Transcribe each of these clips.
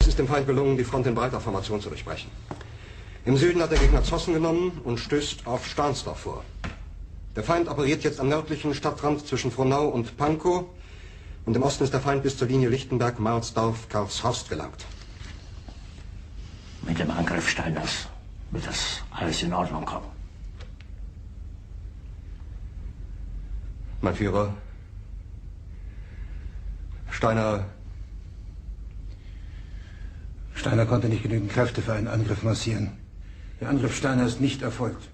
Es ist dem Feind gelungen, die Front in breiter Formation zu durchbrechen. Im Süden hat der Gegner Zossen genommen und stößt auf Stahnsdorf vor. Der Feind operiert jetzt am nördlichen Stadtrand zwischen Frohnau und Pankow. Und im Osten ist der Feind bis zur Linie Lichtenberg-Marsdorf-Karlshorst gelangt. Mit dem Angriff Steiners wird das alles in Ordnung kommen. Mein Führer, Steiner konnte nicht genügend Kräfte für einen Angriff massieren. Der Angriff Steiner ist nicht erfolgt.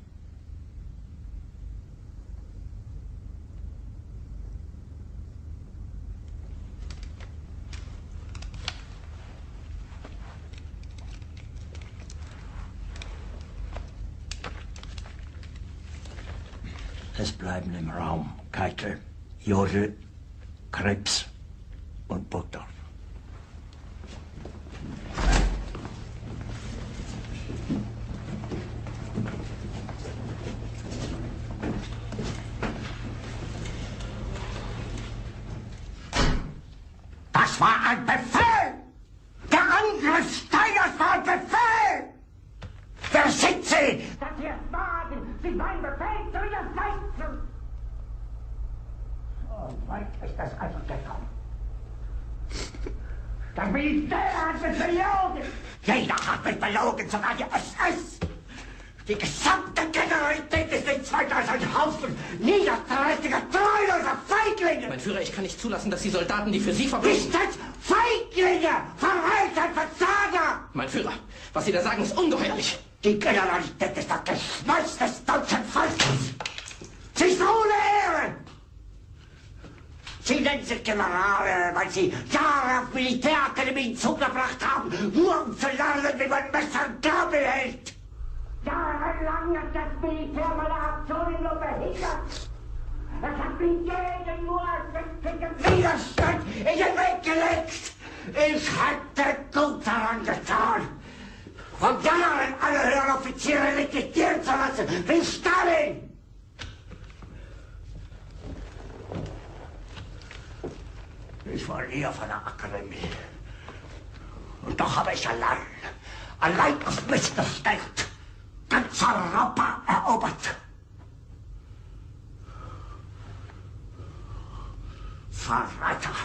Es bleiben im Raum Keitel, Jodl, Krebs und Burgdorf. Das war ein Befehl! Der Angriff Steiners war ein Befehl! Wer sind Sie? Dass Sie es wagen, sich mein Befehl zu widersetzen! So weit ist das also gekommen. Das Militär hat mich belogen! Jeder hat mich belogen, sogar die SS! Die gesamte Generalität ist nichts weiter als ein Haufen niederträchtiger, treuloser Feiglinge! Mein Führer, ich kann nicht zulassen, dass die Soldaten, die für Sie verbringen... Nicht als Feiglinge! Verräter, Versager! Mein Führer, was Sie da sagen, ist ungeheuerlich! Die Generalität ist das Geschmeiß des deutschen Volkes! Sie ist ohne Ehre! Sie nennen sich Generale, weil Sie Jahre auf Militärakademien zugebracht haben, nur um zu lernen, wie man Messer und Gabel hält! Jahrelang hat das Militär meine Aktionen nur behindert. Es hat mir jeden nur ersichtlichen Widerstand in den Weg gelegt. Ich hätte gut daran getan, von Jahren alle höheren Offiziere liquidieren zu lassen, wie Stalin. Ich war nie auf einer Akademie. Und doch habe ich allein auf mich gestellt, ganz Europa erobert. Verräter!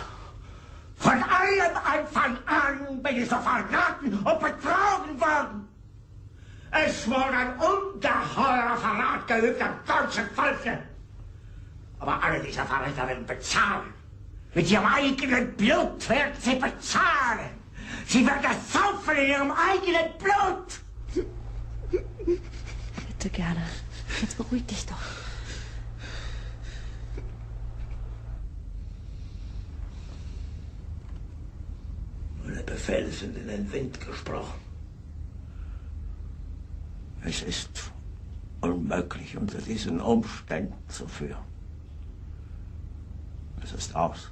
Von allem Anfang an bin ich so verraten und betrogen worden. Es wurde ein ungeheurer Verrat geübt am deutschen Volke. Aber alle diese Verräter werden bezahlen. Mit ihrem eigenen Blut werden sie bezahlen. Sie werden das saufen in ihrem eigenen Blut. Bitte gerne. Jetzt beruhig dich doch. Meine Befehle sind in den Wind gesprochen. Es ist unmöglich, unter diesen Umständen zu führen. Es ist aus.